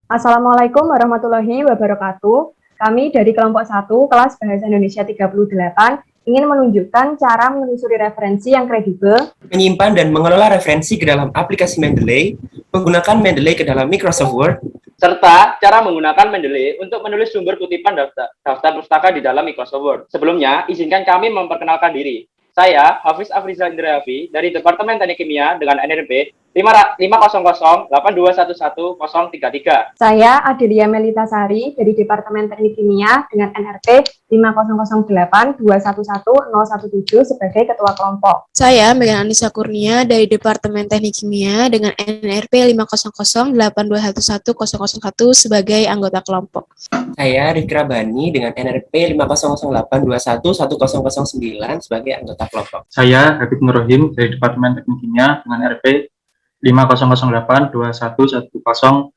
Assalamualaikum warahmatullahi wabarakatuh. Kami dari kelompok 1 kelas Bahasa Indonesia 38 ingin menunjukkan cara menelusuri referensi yang kredibel, menyimpan dan mengelola referensi ke dalam aplikasi Mendeley, menggunakan Mendeley ke dalam Microsoft Word, serta cara menggunakan Mendeley untuk menulis sumber kutipan daftar pustaka di dalam Microsoft Word. Sebelumnya, izinkan kami memperkenalkan diri. Saya, Hafiz Afrizal Indrayafi, dari Departemen Teknik Kimia dengan NRP 50082111033. Saya Adelia Melitasari dari Departemen Teknik Kimia dengan NRP 50082111017 sebagai Ketua Kelompok. Saya Megan Anissa Kurnia dari Departemen Teknik Kimia dengan NRP 50082111001 sebagai anggota kelompok. Saya Rikra Bani dengan NRP 50082111009 sebagai anggota kelompok. Saya Habib Nurrohim dari Departemen Teknik Kimia dengan RP 50082111025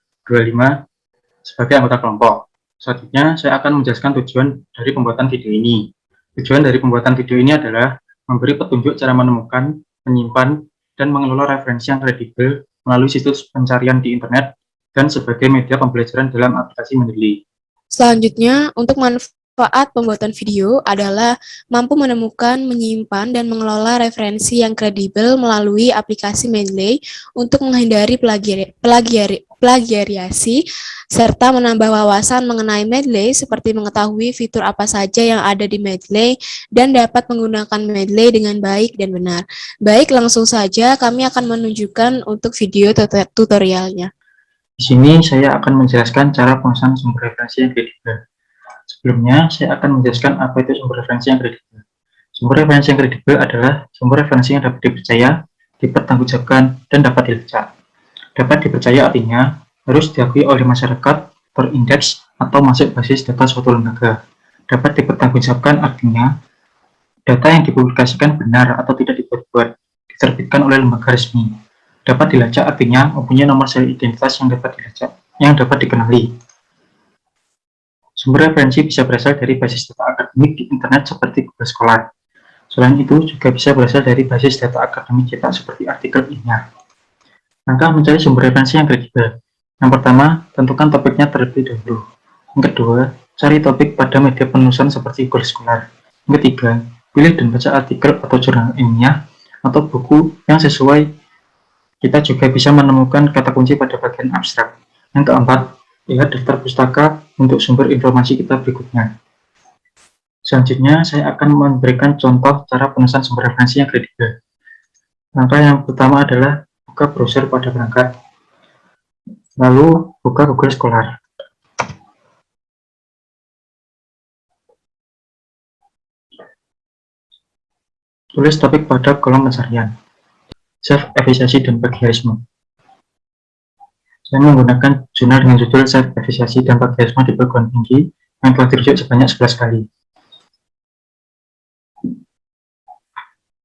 sebagai anggota kelompok. Selanjutnya, saya akan menjelaskan tujuan dari pembuatan video ini. Tujuan dari pembuatan video ini adalah memberi petunjuk cara menemukan, menyimpan, dan mengelola referensi yang kredibel melalui situs pencarian di internet dan sebagai media pembelajaran dalam aplikasi Mendeley. Selanjutnya, untuk manfaat pembuatan video adalah mampu menemukan, menyimpan, dan mengelola referensi yang kredibel melalui aplikasi Mendeley untuk menghindari plagiariasi, serta menambah wawasan mengenai Mendeley seperti mengetahui fitur apa saja yang ada di Mendeley dan dapat menggunakan Mendeley dengan baik dan benar. Baik, langsung saja kami akan menunjukkan untuk video tutorialnya. Di sini saya akan menjelaskan cara penggunaan sumber referensi yang kredibel. Sebelumnya, saya akan menjelaskan apa itu sumber referensi yang kredibel. Sumber referensi yang kredibel adalah sumber referensi yang dapat dipercaya, dipertanggungjawabkan, dan dapat dilacak. Dapat dipercaya artinya harus diakui oleh masyarakat, terindeks, atau masuk basis data suatu lembaga. Dapat dipertanggungjawabkan artinya data yang dipublikasikan benar atau tidak dibuat-buat, diterbitkan oleh lembaga resmi. Dapat dilacak artinya mempunyai nomor seri identitas yang dapat dilacak, yang dapat dikenali. Sumber referensi bisa berasal dari basis data akademik di internet seperti Google Scholar. Selain itu, juga bisa berasal dari basis data akademik cetak seperti artikel ilmiah. Langkah mencari sumber referensi yang kredibel. Yang pertama, tentukan topiknya terlebih dahulu. Yang kedua, cari topik pada media penulisan seperti Google Scholar. Yang ketiga, pilih dan baca artikel atau jurnal ilmiah atau buku yang sesuai. Kita juga bisa menemukan kata kunci pada bagian abstrak. Yang keempat, lihat daftar pustaka untuk sumber informasi kita berikutnya. Selanjutnya, saya akan memberikan contoh cara penulisan sumber referensi yang kredibel. Langkah yang pertama adalah buka browser pada perangkat, lalu buka Google Scholar. Tulis topik pada kolom pencarian, self-efisiensi dan plagiarisme. Saya menggunakan jurnal dengan judul self-efisiensi dan plagiarisme di perguruan tinggi yang telah dirujuk sebanyak 11 kali.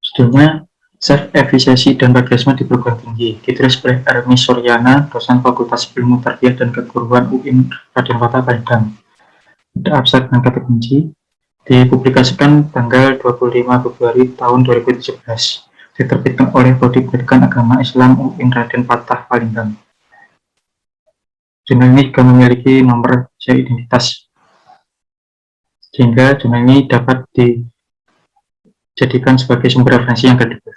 Judulnya self-efisiensi dan plagiarisme di perguruan tinggi, ditulis oleh Ermi Suryana, dosen Fakultas Ilmu Tarbiyah dan Keguruan UIN Raden Fatah Padang. Ada abstrak dan kata kunci, dipublikasikan tanggal 25 Februari tahun 2017. Diterbitkan oleh Prodi Pendidikan Agama Islam UIN Raden Fatah Palembang. Jurnal ini juga memiliki nomor seri identitas, sehingga jurnal ini dapat dijadikan sebagai sumber referensi yang kredibel.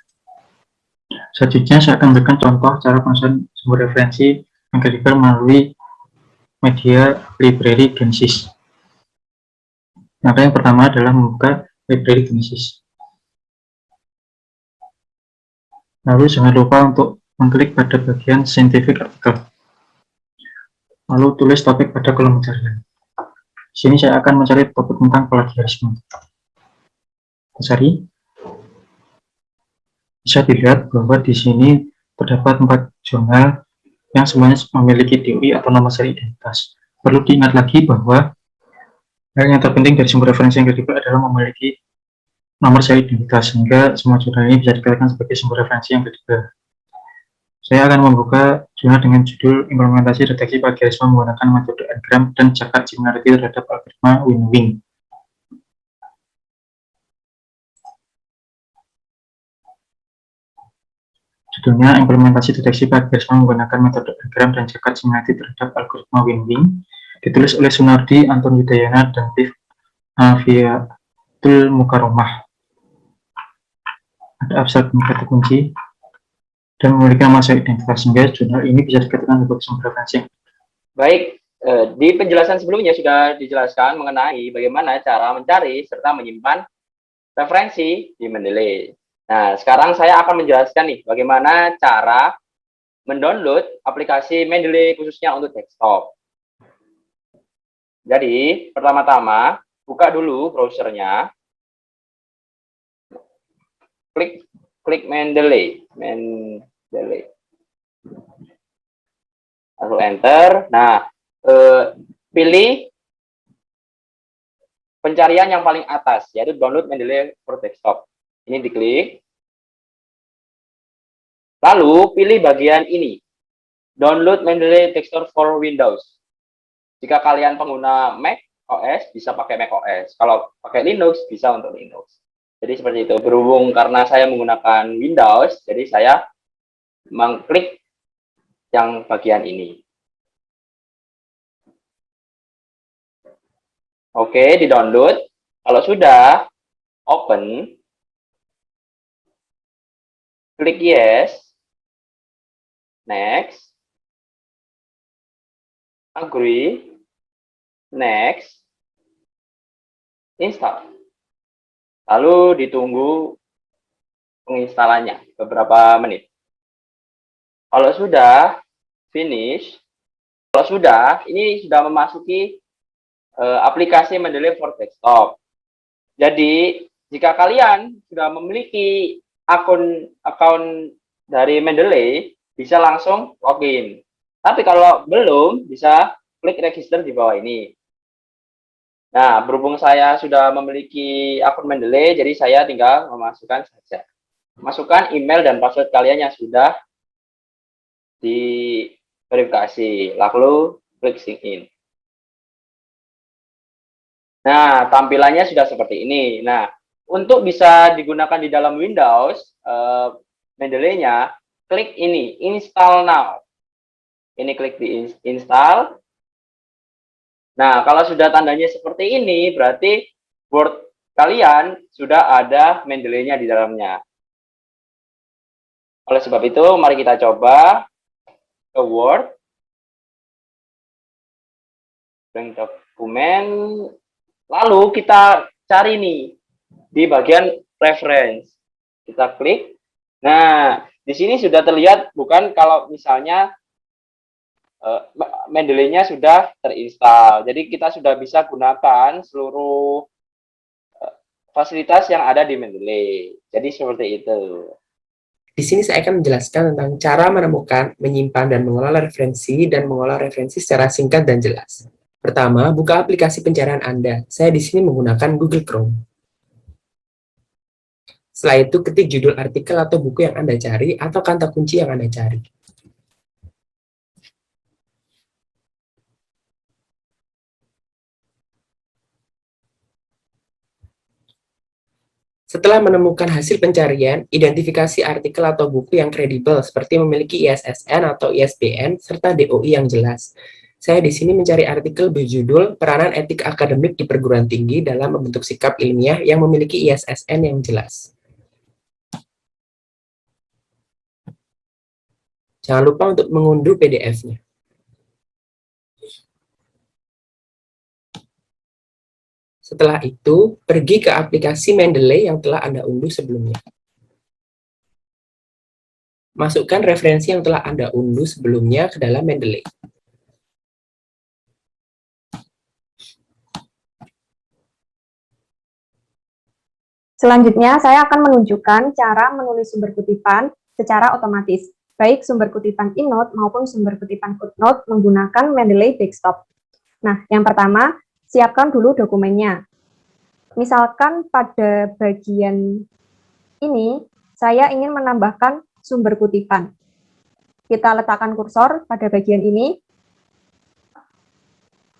Selanjutnya, saya akan memberikan contoh cara penulisan sumber referensi yang kredibel melalui media library Genesis. Maka yang pertama adalah membuka library Genesis. Lalu jangan lupa untuk mengklik pada bagian scientific article. Lalu tulis topik pada kolom pencarian. Di sini saya akan mencari topik tentang plagiarisme. Cari. Bisa dilihat bahwa di sini terdapat 4 jurnal yang semuanya memiliki DOI atau nomor seri identitas. Perlu diingat lagi bahwa hal yang terpenting dari sumber referensi yang kredibel adalah memiliki nomor seri identitas, sehingga semua jurnal ini bisa dikatakan sebagai sumber referensi yang kredibel. Saya akan membuka jurnal dengan judul Implementasi Deteksi Plagiarisme menggunakan metode N-gram dan jagat similarity terhadap algoritma Winning. Judulnya Implementasi Deteksi Plagiarisme Menggunakan Metode N-gram dan Jagat Simulasi Terhadap Algoritma Win-Win, ditulis oleh Sunardi, Anton Yudayana, dan Tiff Afiatul Mukaromah. Ada abstrak kata kunci dan memiliki nama sesuai identitas, sehingga jurnal ini bisa dikatakan sebagai sumber referensi. Baik, di penjelasan sebelumnya sudah dijelaskan mengenai bagaimana cara mencari serta menyimpan referensi di Mendeley. Nah, sekarang saya akan menjelaskan nih bagaimana cara mendownload aplikasi Mendeley khususnya untuk desktop. Jadi, pertama-tama buka dulu browsernya. Klik Mendeley. Lalu enter. Nah, pilih pencarian yang paling atas, yaitu download Mendeley for desktop. Ini diklik. Lalu pilih bagian ini, download Mendeley Texture for Windows. Jika kalian pengguna Mac OS, bisa pakai Mac OS. Kalau pakai Linux, bisa untuk Linux. Jadi seperti itu. Berhubung karena saya menggunakan Windows, jadi saya mengklik yang bagian ini. Oke, di-download. Kalau sudah, open. Klik yes. Next. Agree. Next. Install. Lalu ditunggu penginstalannya beberapa menit. Kalau sudah finish, kalau sudah, ini sudah memasuki aplikasi Mendeley for desktop. Jadi, jika kalian sudah memiliki akun dari Mendeley, bisa langsung login. Tapi kalau belum, bisa klik register di bawah ini. Nah, berhubung saya sudah memiliki akun Mendeley, jadi saya tinggal memasukkan saja. Masukkan email dan password kalian yang sudah diverifikasi. Lalu klik sign in. Nah, tampilannya sudah seperti ini. Nah, untuk bisa digunakan di dalam Windows, Mendeley-nya, klik ini, install now. Ini klik di install. Nah, kalau sudah tandanya seperti ini, berarti Word kalian sudah ada Mendeley-nya di dalamnya. Oleh sebab itu, mari kita coba ke Word. Blank dokumen. Lalu kita cari nih di bagian reference. Kita klik. Nah, di sini sudah terlihat bukan kalau misalnya Mendeley-nya sudah terinstall. Jadi kita sudah bisa gunakan seluruh fasilitas yang ada di Mendeley. Jadi seperti itu. Di sini saya akan menjelaskan tentang cara menemukan, menyimpan, dan mengelola referensi secara singkat dan jelas. Pertama, buka aplikasi pencarian Anda. Saya di sini menggunakan Google Chrome. Setelah itu, ketik judul artikel atau buku yang Anda cari atau kata kunci yang Anda cari. Setelah menemukan hasil pencarian, identifikasi artikel atau buku yang kredibel seperti memiliki ISSN atau ISBN serta DOI yang jelas. Saya di sini mencari artikel berjudul Peranan Etik Akademik di Perguruan Tinggi dalam Membentuk Sikap Ilmiah yang memiliki ISSN yang jelas. Jangan lupa untuk mengunduh PDF-nya. Setelah itu, pergi ke aplikasi Mendeley yang telah Anda unduh sebelumnya. Masukkan referensi yang telah Anda unduh sebelumnya ke dalam Mendeley. Selanjutnya, saya akan menunjukkan cara menulis sumber kutipan secara otomatis, baik sumber kutipan EndNote maupun sumber kutipan footnote menggunakan Mendeley Desktop. Nah, yang pertama, siapkan dulu dokumennya. Misalkan pada bagian ini, saya ingin menambahkan sumber kutipan. Kita letakkan kursor pada bagian ini.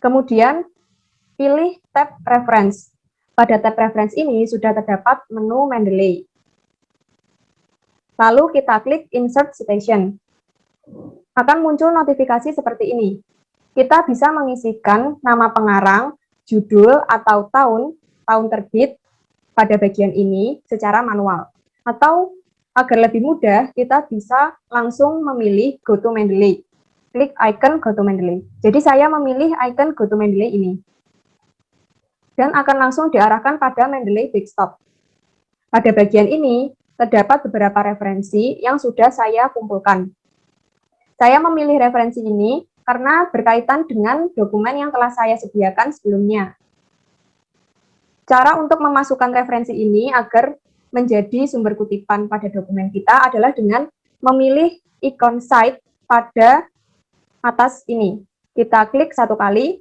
Kemudian, pilih tab Reference. Pada tab Reference ini sudah terdapat menu Mendeley. Lalu kita klik Insert Citation. Akan muncul notifikasi seperti ini. Kita bisa mengisikan nama pengarang, judul atau tahun terbit pada bagian ini secara manual. Atau agar lebih mudah, kita bisa langsung memilih Go to Mendeley. Klik icon Go to Mendeley. Jadi saya memilih icon Go to Mendeley ini. Dan akan langsung diarahkan pada Mendeley Desktop. Pada bagian ini, terdapat beberapa referensi yang sudah saya kumpulkan. Saya memilih referensi ini karena berkaitan dengan dokumen yang telah saya sediakan sebelumnya. Cara untuk memasukkan referensi ini agar menjadi sumber kutipan pada dokumen kita adalah dengan memilih ikon cite pada atas ini. Kita klik satu kali,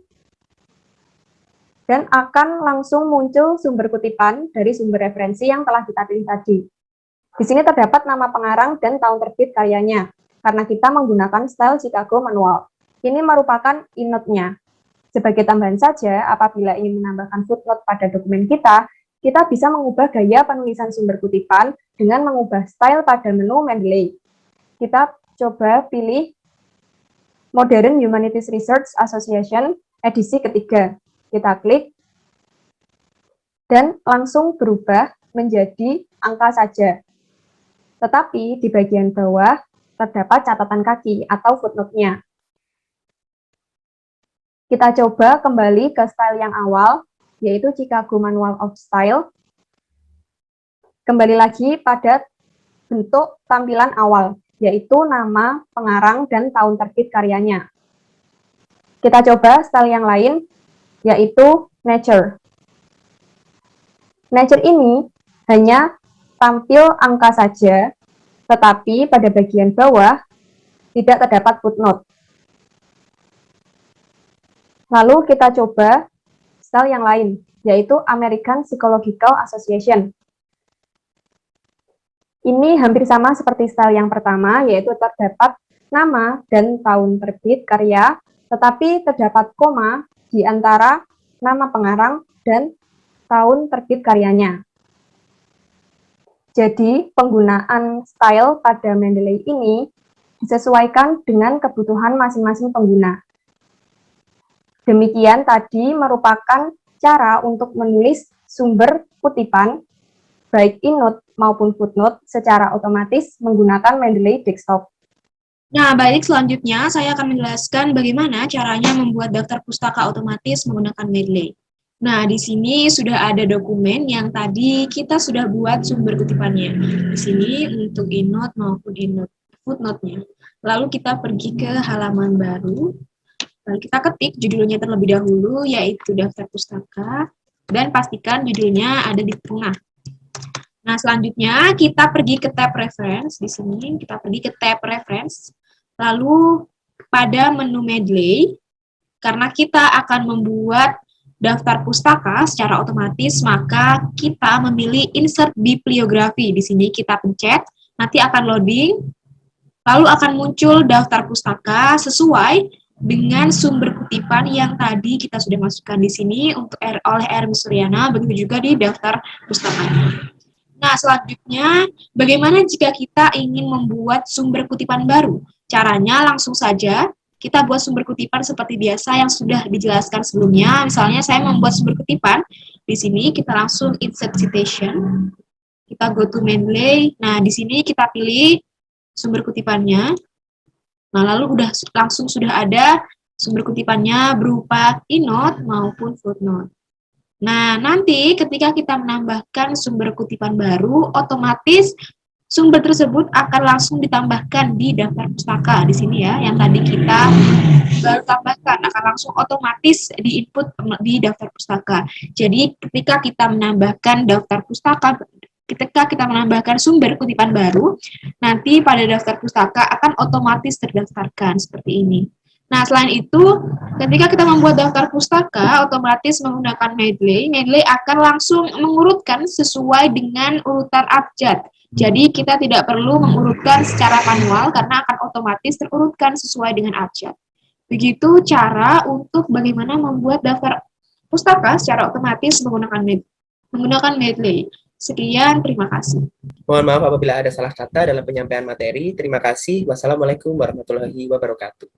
dan akan langsung muncul sumber kutipan dari sumber referensi yang telah kita pilih tadi. Di sini terdapat nama pengarang dan tahun terbit karyanya, karena kita menggunakan style Chicago Manual. Ini merupakan inode-nya. Sebagai tambahan saja, apabila ingin menambahkan footnote pada dokumen kita bisa mengubah gaya penulisan sumber kutipan dengan mengubah style pada menu Mendeley. Kita coba pilih Modern Humanities Research Association edisi ketiga. Kita klik, dan langsung berubah menjadi angka saja. Tetapi di bagian bawah terdapat catatan kaki atau footnote-nya. Kita coba kembali ke style yang awal, yaitu Chicago Manual of Style. Kembali lagi pada bentuk tampilan awal, yaitu nama pengarang dan tahun terbit karyanya. Kita coba style yang lain, yaitu Nature. Nature ini hanya tampil angka saja, tetapi pada bagian bawah tidak terdapat footnote. Lalu kita coba style yang lain, yaitu American Psychological Association. Ini hampir sama seperti style yang pertama, yaitu terdapat nama dan tahun terbit karya, tetapi terdapat koma di antara nama pengarang dan tahun terbit karyanya. Jadi, penggunaan style pada Mendeley ini disesuaikan dengan kebutuhan masing-masing pengguna. Demikian tadi merupakan cara untuk menulis sumber kutipan, baik inode maupun footnote, secara otomatis menggunakan Mendeley Desktop. Nah, baik, selanjutnya saya akan menjelaskan bagaimana caranya membuat daftar pustaka otomatis menggunakan Mendeley. Nah, di sini sudah ada dokumen yang tadi kita sudah buat sumber kutipannya. Di sini untuk inode maupun footnote-nya. Lalu kita pergi ke halaman baru. Lalu kita ketik judulnya terlebih dahulu, yaitu daftar pustaka, dan pastikan judulnya ada di tengah. Nah, selanjutnya kita pergi ke tab reference. Di sini kita pergi ke tab reference. Lalu pada menu Mendeley, karena kita akan membuat daftar pustaka secara otomatis, maka kita memilih insert bibliografi. Di sini kita pencet, nanti akan loading, lalu akan muncul daftar pustaka sesuai dengan sumber kutipan yang tadi kita sudah masukkan di sini untuk oleh Ermi Suryana, begitu juga di daftar pustaka. Nah, selanjutnya, bagaimana jika kita ingin membuat sumber kutipan baru? Caranya langsung saja, kita buat sumber kutipan seperti biasa yang sudah dijelaskan sebelumnya. Misalnya saya membuat sumber kutipan, di sini kita langsung insert citation, kita go to Mendeley. Nah, di sini kita pilih sumber kutipannya. Nah, lalu langsung sudah ada sumber kutipannya berupa inode maupun footnote. Nah, nanti ketika kita menambahkan sumber kutipan baru, otomatis sumber tersebut akan langsung ditambahkan di daftar pustaka di sini ya, yang tadi kita baru tambahkan akan langsung otomatis di-input di daftar pustaka. Jadi ketika kita menambahkan daftar pustaka, ketika kita menambahkan sumber kutipan baru, nanti pada daftar pustaka akan otomatis terdaftarkan seperti ini. Nah, selain itu, ketika kita membuat daftar pustaka, otomatis menggunakan Mendeley, Mendeley akan langsung mengurutkan sesuai dengan urutan abjad. Jadi kita tidak perlu mengurutkan secara manual karena akan otomatis terurutkan sesuai dengan abjad. Begitu cara untuk bagaimana membuat daftar pustaka secara otomatis menggunakan Mendeley. Sekian, terima kasih. Mohon maaf apabila ada salah kata dalam penyampaian materi. Terima kasih. Wassalamualaikum warahmatullahi wabarakatuh.